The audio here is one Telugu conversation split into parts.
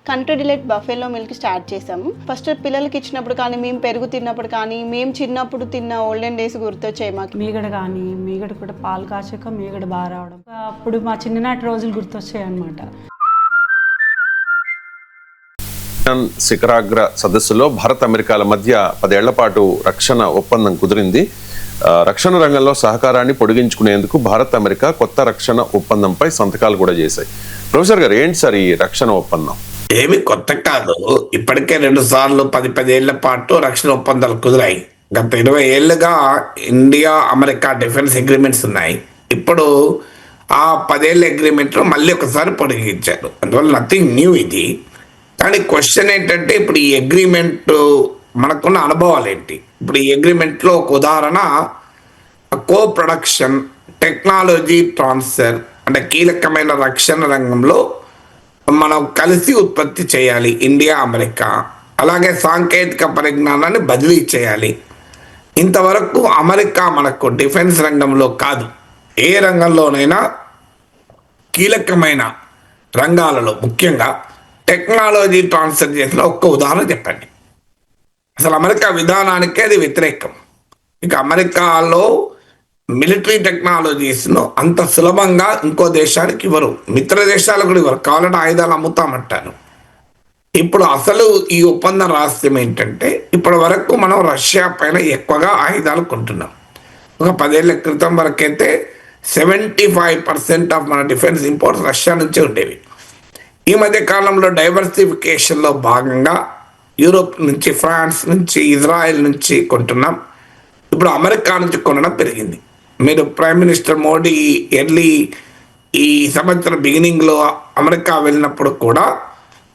కంట్రీ డిలైట్ బఫేలో మిల్క్ స్టార్ట్ చేసాము. ఫస్ట్ పిల్లలకి ఇచ్చినప్పుడు కానీ, మేము పెరుగు తిన్నప్పుడు కానీ, మేము చిన్నప్పుడు తిన్న ఓల్డెన్ డేస్ గుర్తొచ్చాయి మాకు. మీగడ కూడా పాలు కాచాక మీగడ బాగా రావడం, అప్పుడు మా చిన్ననాటి రోజులు గుర్తొచ్చాయి అన్నమాట. శిఖరాగ్ర సదస్సులో భారత్ అమెరికాల మధ్య 10 ఏళ్ల పాటు రక్షణ ఒప్పందం కుదిరింది. రక్షణ రంగంలో సహకారాన్ని పొడిగించుకునేందుకు భారత్ అమెరికా కొత్త రక్షణ ఒప్పందంపై సంతకాలు కూడా చేశాయి. ప్రొఫెసర్ గారు, ఏంటి సార్ ఈ రక్షణ ఒప్పందం? ఏమి కొత్త కాదు, ఇప్పటికే 2 సార్లు 10 ఏళ్ల పాటు రక్షణ ఒప్పందాలు కుదిరాయి. గత 20 ఏళ్లుగా ఇండియా అమెరికా డిఫెన్స్ అగ్రిమెంట్స్ ఉన్నాయి. ఇప్పుడు ఆ 10 ఏళ్ల అగ్రిమెంట్ మళ్ళీ ఒకసారి పొడిగించారు. అందువల్ల నథింగ్ న్యూ ఇది. కానీ క్వశ్చన్ ఏంటంటే, ఇప్పుడు ఈ అగ్రిమెంట్ మనకున్న అనుభవాలు ఏంటి? ఇప్పుడు ఈ అగ్రిమెంట్లో ఒక ఉదాహరణ కో ప్రొడక్షన్, టెక్నాలజీ ట్రాన్స్ఫర్, అంటే కీలకమైన రక్షణ రంగంలో మనం కలిసి ఉత్పత్తి చేయాలి ఇండియా అమెరికా. అలాగే సాంకేతిక పరిజ్ఞానాన్ని బదిలీ చేయాలి. ఇంతవరకు అమెరికా మనకు డిఫెన్స్ రంగంలో కాదు, ఏ రంగంలోనైనా కీలకమైన రంగాలలో ముఖ్యంగా టెక్నాలజీ ట్రాన్స్ఫర్ చేసిన ఒక్క ఉదాహరణ చెప్పండి. అసలు అమెరికా విధానానికే అది వ్యతిరేకం. ఇక అమెరికాలో మిలిటరీ టెక్నాలజీస్ను అంత సులభంగా ఇంకో దేశానికి ఇవ్వరు, మిత్ర దేశాలకు కూడా ఇవ్వరు. కావాలంటే ఆయుధాలు అమ్ముతామంటారు. ఇప్పుడు అసలు ఈ ఒప్పందం రహస్యం ఏంటంటే, ఇప్పటి వరకు మనం రష్యా పైన ఎక్కువగా ఆయుధాలు కొంటున్నాం. ఒక 10 ఏళ్ల క్రితం వరకైతే 75% ఆఫ్ మన డిఫెన్స్ ఇంపోర్ట్స్ రష్యా నుంచే ఉండేవి. ఈ మధ్య కాలంలో డైవర్సిఫికేషన్లో భాగంగా యూరోప్ నుంచి, ఫ్రాన్స్ నుంచి, ఇజ్రాయెల్ నుంచి కొంటున్నాం. ఇప్పుడు అమెరికా నుంచి కొనడం పెరిగింది. మీరు ప్రైమ్ మినిస్టర్ మోడీ ఈ సంవత్సరం బిగినింగ్లో అమెరికా వెళ్ళినప్పుడు కూడా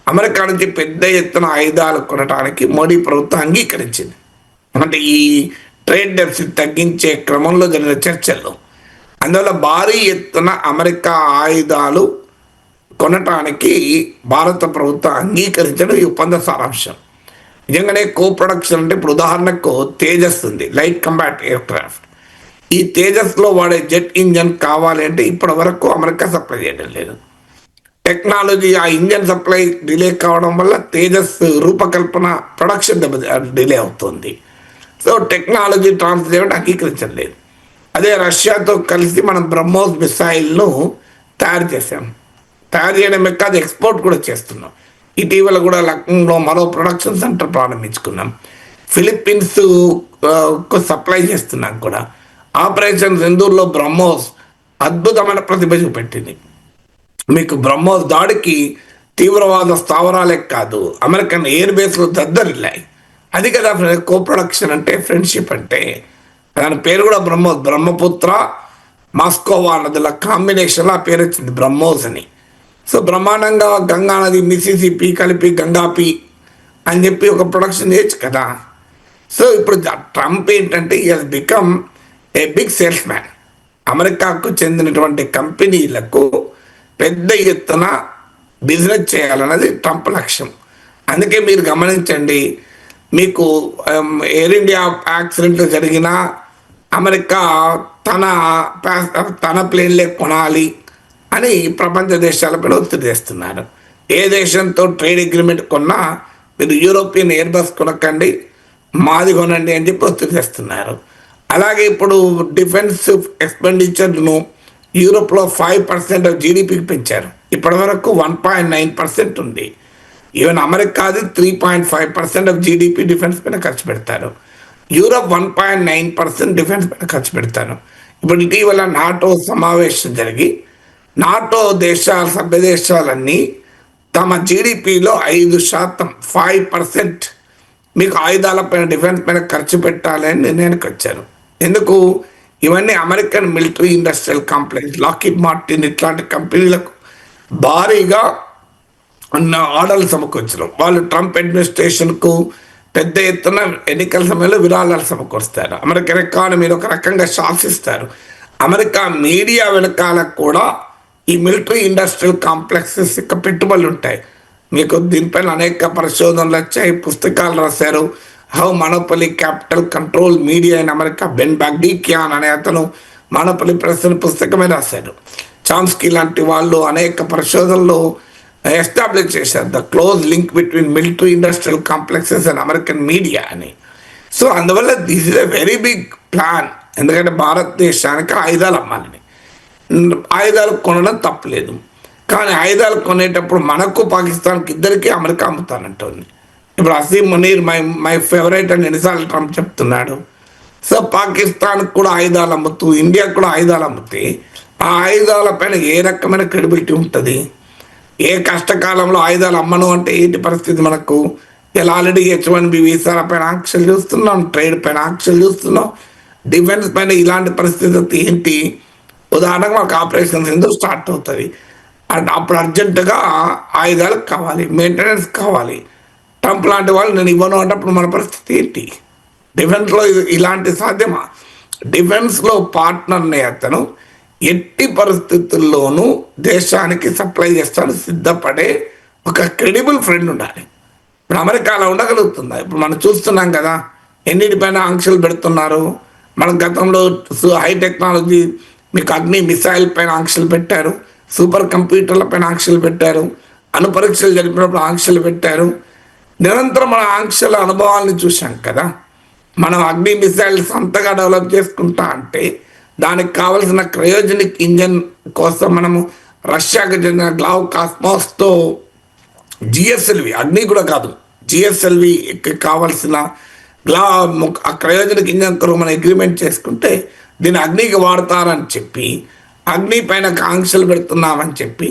అమెరికా నుంచి పెద్ద ఎత్తున ఆయుధాలు కొనడానికి మోడీ ప్రభుత్వం అంగీకరించింది. అంటే ఈ ట్రేడ్ డెఫిసిట్ తగ్గించే క్రమంలో జరిగిన చర్చల్లో. అందువల్ల భారీ ఎత్తున అమెరికా ఆయుధాలు కొనటానికి భారత ప్రభుత్వం అంగీకరించడం ఈ ఒప్పంద సారాంశం. నిజంగానే కో ప్రొడక్షన్ అంటే, ఇప్పుడు ఉదాహరణకు తేజస్ ఉంది, లైట్ కంబాట్ ఎయిర్ క్రాఫ్ట్. ఈ తేజస్లో వాడే జెట్ ఇంజన్ కావాలి అంటే ఇప్పటి వరకు అమెరికా సప్లై చేయడం లేదు. టెక్నాలజీ, ఆ ఇంజన్ సప్లై డిలే కావడం వల్ల తేజస్ రూపకల్పన, ప్రొడక్షన్ డిలే అవుతుంది. సో టెక్నాలజీ ట్రాన్స్ఫర్ చేయడం అంగీకరించడం లేదు. అదే రష్యాతో కలిసి మనం బ్రహ్మోస్ మిసైల్ను తయారు చేసాం. తయారు చేయడమే కాదు, ఎక్స్పోర్ట్ కూడా చేస్తున్నాం. ఇటీవల కూడా లక్నోలో మరో ప్రొడక్షన్ సెంటర్ ప్రారంభించుకున్నాం. ఫిలిప్పీన్స్ సప్లై చేస్తున్నాం కూడా. ఆపరేషన్ సింధూర్లో బ్రహ్మోస్ అద్భుతమైన ప్రతిభ చూపెట్టింది. మీకు బ్రహ్మోస్ దాడికి తీవ్రవాద స్థావరాలే కాదు, అమెరికన్ ఎయిర్ బేస్లో దద్దరిల్లాయి. అది కదా కో ప్రొడక్షన్ అంటే, ఫ్రెండ్షిప్ అంటే. దాని పేరు కూడా బ్రహ్మోస్, బ్రహ్మపుత్ర మాస్కోవా నదుల కాంబినేషన్లో ఆ పేరు వచ్చింది బ్రహ్మోస్ అని. సో బ్రహ్మాండంగా గంగా నది, మిసిసిపి కలిపి గంగాపి అని చెప్పి ఒక ప్రొడక్షన్ చేయొచ్చు కదా. సో ఇప్పుడు ట్రంప్ ఏంటంటే, ఈ he's become a big salesman. అమెరికాకు చెందినటువంటి కంపెనీలకు పెద్ద ఎత్తున బిజినెస్ చేయాలన్నది ట్రంప్ లక్ష్యం. అందుకే మీరు గమనించండి, మీకు ఎయిర్ ఇండియా యాక్సిడెంట్లు జరిగినా అమెరికా తన ప్లేన్లే కొనాలి అని ప్రపంచ దేశాలపై ఒత్తిడి చేస్తున్నారు. ఏ దేశంతో ట్రేడ్ అగ్రిమెంట్ కొన్నా మీరు యూరోపియన్ ఎయిర్ బస్ కొనకండి, మాది కొనండి అని చెప్పి ఒత్తిడి చేస్తున్నారు. అలాగే ఇప్పుడు డిఫెన్స్ ఎక్స్పెండిచర్ను యూరోప్లో 5% ఆఫ్ జీడిపికి పెంచారు. ఇప్పటి వరకు 1.9% ఉంది. ఈవెన్ అమెరికాది 3.5% ఆఫ్ జీడిపి డిఫెన్స్ పైన ఖర్చు పెడతారు. యూరోప్ 1.9% డిఫెన్స్ పైన ఖర్చు పెడతారు. ఇప్పుడు ఇటీవల నాటో సమావేశం జరిగి నాటో సభ్య దేశాలన్నీ తమ జీడిపిలో 5%, 5% మీకు ఆయుధాలపైన, డిఫెన్స్ పైన ఖర్చు పెట్టాలని నిర్ణయానికి వచ్చారు. ఎందుకు? ఇవన్నీ American military industrial complex, Lockheed Martin ఇట్లాంటి కంపెనీలకు భారీగా ఆర్డర్లు సమకూర్చడం. వాళ్ళు ట్రంప్ అడ్మినిస్ట్రేషన్కు పెద్ద ఎత్తున ఎన్నికల సమయంలో విరాళాలు సమకూరుస్తారు. అమెరికన్ ఎకానమీని ఒక రకంగా శాసిస్తారు. అమెరికా మీడియా వెనకాల కూడా ఈ మిలిటరీ ఇండస్ట్రియల్ కాంప్లెక్సెస్ యొక్క పెట్టుబడులు ఉంటాయి. మీకు దీనిపైన అనేక పరిశోధనలు వచ్చాయి, పుస్తకాలు రాశారు. How monopoly capital control media in America. Ben Bagdikian అనే అతను మోనోపొలీ ప్రెస్ పుస్తకమే రాశాడు. చామ్స్కీ లాంటి వాళ్ళు అనేక పరిశోధనలు ఎస్టాబ్లిష్ చేశారు the close link between military industrial complexes and American media అని. సో అందువల్ల this is a very big plan. ఎందుకంటే భారతదేశానికి ఆయుధాలు అమ్మాలని, ఆయుధాలు కొనడం తప్పలేదు, కానీ ఆయుధాలు కొనేటప్పుడు మనకు పాకిస్తాన్కి ఇద్దరికీ అమెరికా అమ్ముతానంటుంది. ఇప్పుడు అసీం మునీర్ మై ఫేవరెట్ అని ఎన్నిసార్లు ట్రంప్ చెప్తున్నాడు. సో పాకిస్తాన్కి కూడా ఆయుధాలు అమ్ముతూ ఇండియాకు కూడా ఆయుధాలు అమ్మితే ఆ ఆయుధాల పైన ఏ రకమైన క్రెడిబిలిటీ ఉంటుంది? ఏ కష్టకాలంలో ఆయుధాలు అమ్మను అంటే ఏంటి పరిస్థితి మనకు? ఇలా ఆల్రెడీ H1B వీసాల పైన ఆంక్షలు చూస్తున్నాం, ట్రేడ్ పైన ఆంక్షలు చూస్తున్నాం, డిఫెన్స్ పైన ఇలాంటి పరిస్థితి ఏంటి? ఉదాహరణకు మనకు ఆపరేషన్ సింధూర్ స్టార్ట్ అవుతుంది, అప్పుడు అర్జెంటుగా ఆయుధాలు కావాలి, మెయింటెనెన్స్ కావాలి. ట్రంప్ లాంటి వాళ్ళు నేను ఇవ్వను అంటే అప్పుడు మన పరిస్థితి ఏంటి? డిఫెన్స్లో ఇలాంటి సాధ్యమా? డిఫెన్స్లో పార్ట్నర్ని అతను ఎట్టి పరిస్థితుల్లోనూ దేశానికి సప్లై చేస్తాను సిద్ధపడే ఒక క్రెడిబుల్ ఫ్రెండ్ ఉండాలి. ఇప్పుడు అమెరికాలో ఉండగలుగుతుందా? ఇప్పుడు మనం చూస్తున్నాం కదా ఎన్నిటిపైన ఆంక్షలు పెడుతున్నారు. మన గతంలో హై టెక్నాలజీ మీకు అగ్ని మిసైల్ పైన ఆంక్షలు పెట్టారు, సూపర్ కంప్యూటర్ల పైన ఆంక్షలు పెట్టారు, అణు పరీక్షలు జరిపినప్పుడు ఆంక్షలు పెట్టారు. నిరంతరం మన ఆంక్షల అనుభవాల్ని చూసాం కదా. మనం అగ్ని మిసైల్స్ అంతగా డెవలప్ చేసుకుంటా అంటే దానికి కావలసిన క్రయోజనిక్ ఇంజన్ కోసం మనము రష్యాకు చెందిన గ్లావ్ కాస్మాస్తో GSLV, అగ్ని కూడా కాదు GSLVకి కావలసిన క్రయోజనిక్ ఇంజన్ కొరకు మనం అగ్రిమెంట్ చేసుకుంటే దీన్ని అగ్నికి వాడతారని చెప్పి అగ్ని పైన ఆంక్షలు పెడుతున్నామని చెప్పి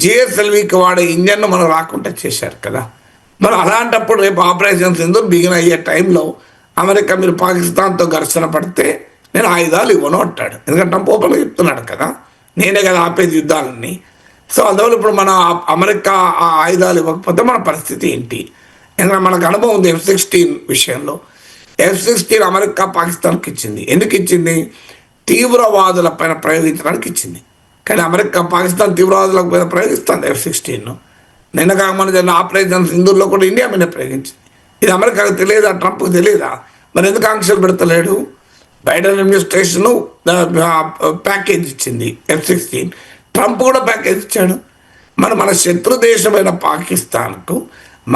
GSLVకి వాడే ఇంజన్ను మనం రాకుండా చేశారు కదా. మరి అలాంటప్పుడు రేపు ఆపరేషన్ సింధూర్ బిగిన్ అయ్యే టైంలో అమెరికా మీరు పాకిస్తాన్తో ఘర్షణ పడితే నేను ఆయుధాలు ఇవ్వను అంటాడు. ఎందుకంటే ట్రంప్ ఓపెన్గా చెప్తున్నాడు కదా, నేనే కదా ఆపేది యుద్ధాలని. సో అందువల్ల ఇప్పుడు మన అమెరికా ఆ ఆయుధాలు ఇవ్వకపోతే మన పరిస్థితి ఏంటి? ఎందుకంటే మనకు అనుభవం ఉంది F-16 విషయంలో. F-16 అమెరికా పాకిస్తాన్కి ఇచ్చింది. ఎందుకు ఇచ్చింది? తీవ్రవాదుల పైన ప్రయోగించడానికి ఇచ్చింది. కానీ అమెరికా పాకిస్తాన్ తీవ్రవాదుల పైన ప్రయోగిస్తుంది F-16. నిన్న కాక జరిగిన ఆపరేషన్ సింధూర్లో కూడా ఇండియా మీద ప్రయోగించింది. ఇది అమెరికాకు తెలియదా? ట్రంప్కి తెలియదా? మరి ఎందుకు ఆంక్షలు పెడతలేడు? బైడెన్ అడ్మినిస్ట్రేషను ప్యాకేజ్ ఇచ్చింది F-16, ట్రంప్ కూడా ప్యాకేజ్ ఇచ్చాడు. మన శత్రు దేశమైన పాకిస్తాన్కు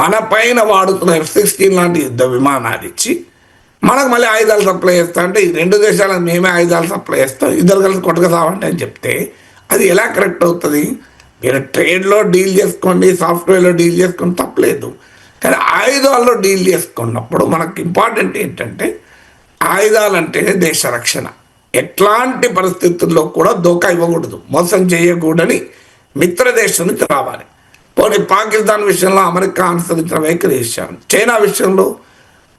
మన పైన వాడుతున్న F-16 లాంటి యుద్ధ విమానాలు ఇచ్చి మనకు మళ్ళీ ఆయుధాలు సప్లై చేస్తా అంటే ఈ రెండు దేశాలకు మేమే ఆయుధాలు సప్లై చేస్తాం, ఇద్దరు కలిసి కొట్టక సావండి అని చెప్తే అది ఎలా కరెక్ట్ అవుతుంది? మీరు ట్రేడ్లో డీల్ చేసుకోండి, సాఫ్ట్వేర్లో డీల్ చేసుకోండి, తప్పలేదు. కానీ ఆయుధాల్లో డీల్ చేసుకున్నప్పుడు మనకు ఇంపార్టెంట్ ఏంటంటే ఆయుధాలంటేనే దేశ రక్షణ. ఎట్లాంటి పరిస్థితుల్లో కూడా దోకా ఇవ్వకూడదు, మోసం చేయకూడని మిత్ర దేశం నుంచి రావాలి. పోనీ పాకిస్తాన్ విషయంలో అమెరికా అనుసరించిన వైఖరి ఇచ్చాను. చైనా విషయంలో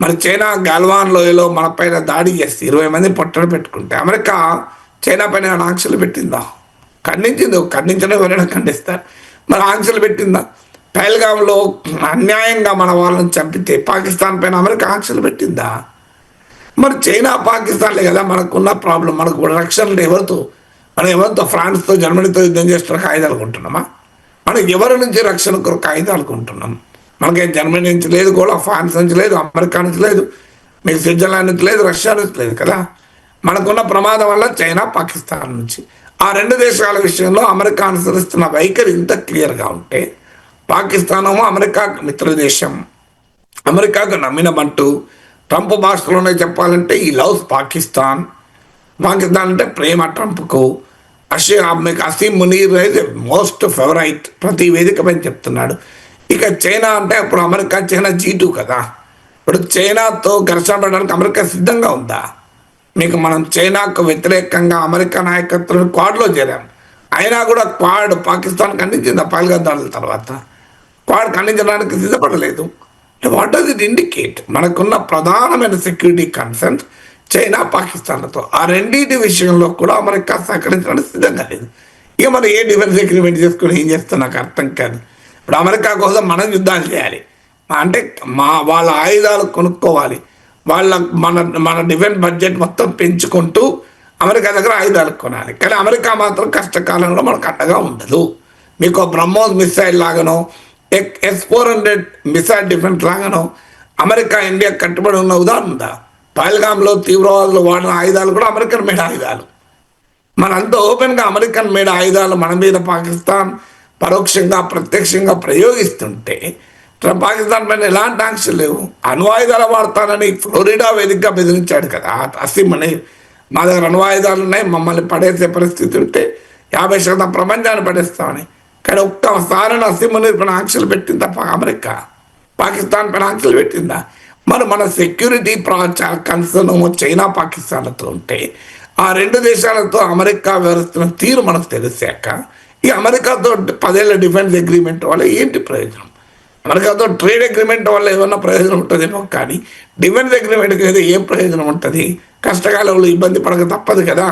మరి చైనా గాల్వాన్ లోయలో మన పైన దాడి చేసి 20 మంది పొట్టన పెట్టుకుంటే అమెరికా చైనా పైన ఆంక్షలు పెట్టిందా? ఖండించింది. ఖండించడం ఎవరైనా ఖండిస్తారు. మరి ఆంక్షలు పెట్టిందా? పహల్గామ్లో అన్యాయంగా మన వాళ్ళని చంపితే పాకిస్తాన్ పైన అమెరికా ఆంక్షలు పెట్టిందా? మరి చైనా పాకిస్తాన్లే కదా మనకున్న ప్రాబ్లం. మనకు రక్షణ ఎవరితో? మనం ఎవరితో? ఫ్రాన్స్తో జర్మనీతో యుద్ధం చేస్తున్న ఆయుధాలు కొంటున్నామా? మనం ఎవరి నుంచి రక్షణ కొరకు ఆయుధాలు కొంటున్నాం? మనకేం జర్మనీ నుంచి లేదు, కూడా ఫ్రాన్స్ నుంచి లేదు, అమెరికా నుంచి లేదు, మీకు స్విట్జర్లాండ్ నుంచి లేదు, రష్యా నుంచి లేదు కదా. మనకున్న ప్రమాదం వల్ల చైనా పాకిస్తాన్ నుంచి. ఆ రెండు దేశాల విషయంలో అమెరికా అనుసరిస్తున్న వైఖరి ఇంత క్లియర్గా ఉంటే పాకిస్తాన్ అమెరికా మిత్ర దేశం, అమెరికాకు నమ్మినమంటూ ట్రంప్ భాషలోనే చెప్పాలంటే ఈ లవ్స్ పాకిస్తాన్. పాకిస్తాన్ అంటే ప్రేమ ట్రంప్కు. మీకు అసీం మునీర్ అయితే మోస్ట్ ఫేవరైట్, ప్రతి వేదిక పైన చెప్తున్నాడు. ఇక చైనా అంటే అప్పుడు అమెరికా చైనా G2 కదా. ఇప్పుడు చైనాతో ఘర్షణ పడడానికి అమెరికా సిద్ధంగా ఉందా? మీకు మనం చైనాకు వ్యతిరేకంగా అమెరికా నాయకత్వం క్వాడ్లో చేరాం, అయినా కూడా క్వాడ్ పాకిస్తాన్ ఖండించింది. పహల్గామ్ దాడుల తర్వాత క్వాడ్ ఖండించడానికి సిద్ధపడలేదు. What does it indicate? మనకున్న ప్రధానమైన సెక్యూరిటీ కన్సర్న్స్ చైనా పాకిస్తాన్లతో. ఆ రెండింటి విషయంలో కూడా అమెరికా సహకరించడానికి సిద్ధంగా లేదు. ఇక మనం ఏ డిఫెన్స్ అగ్రిమెంట్ చేసుకుని ఏం చేస్తాం నాకు అర్థం కాదు. ఇప్పుడు అమెరికా కోసం మనం యుద్ధాలు చేయాలి అంటే వాళ్ళ ఆయుధాలు కొనుక్కోవాలి, మన డిఫెన్స్ బడ్జెట్ మొత్తం పెంచుకుంటూ అమెరికా దగ్గర ఆయుధాలు కొనాలి. కానీ అమెరికా మాత్రం కష్టకాలంలో మనకు అండగా ఉండదు. మీకు బ్రహ్మోస్ మిసైల్ లాగానో S-400 మిసైల్ డిఫెన్స్ లాగానో అమెరికా ఇండియా కట్టుబడి ఉన్న ఉదాహరణ ఉందా? పహల్గామ్లో తీవ్రవాదులు వాడిన ఆయుధాలు కూడా అమెరికన్ మేడ్ ఆయుధాలు. మనంతా ఓపెన్గా అమెరికన్ మేడ్ ఆయుధాలు మన మీద పాకిస్తాన్ పరోక్షంగా ప్రత్యక్షంగా ప్రయోగిస్తుంటే పాకిస్తాన్ పైన ఎలాంటి ఆంక్షలు లేవు. అణ్వాయుధాలు వాడతానని ఫ్లోరిడా వేదికగా బెదిరించాడు కదా అసీమని. మా దగ్గర అణ్వాయుధాలు ఉన్నాయి, మమ్మల్ని పడేసే పరిస్థితి ఉంటే 50% ప్రపంచాన్ని పడేస్తామని. కానీ ఒక్కసారి అసీమని పైన ఆంక్షలు పెట్టింది తప్ప అమెరికా పాకిస్తాన్ పైన ఆంక్షలు పెట్టిందా? మరి మన సెక్యూరిటీ కన్సర్న్ చైనా పాకిస్తాన్లతో ఉంటే ఆ రెండు దేశాలతో అమెరికా వ్యవహరిస్తున్న తీరు మనకు తెలిసాక ఈ అమెరికాతో 10 ఏళ్ళ డిఫెన్స్ అగ్రిమెంట్ వల్ల ఏంటి ప్రయోజనం? అమెరికాతో ట్రేడ్ అగ్రిమెంట్ వల్ల ఏమన్నా ప్రయోజనం ఉంటుందేమో, కానీ డిఫెన్స్ అగ్రిమెంట్కి అయితే ఏం ప్రయోజనం ఉంటుంది? కష్టకాలంలో ఇబ్బంది పడక తప్పదు కదా.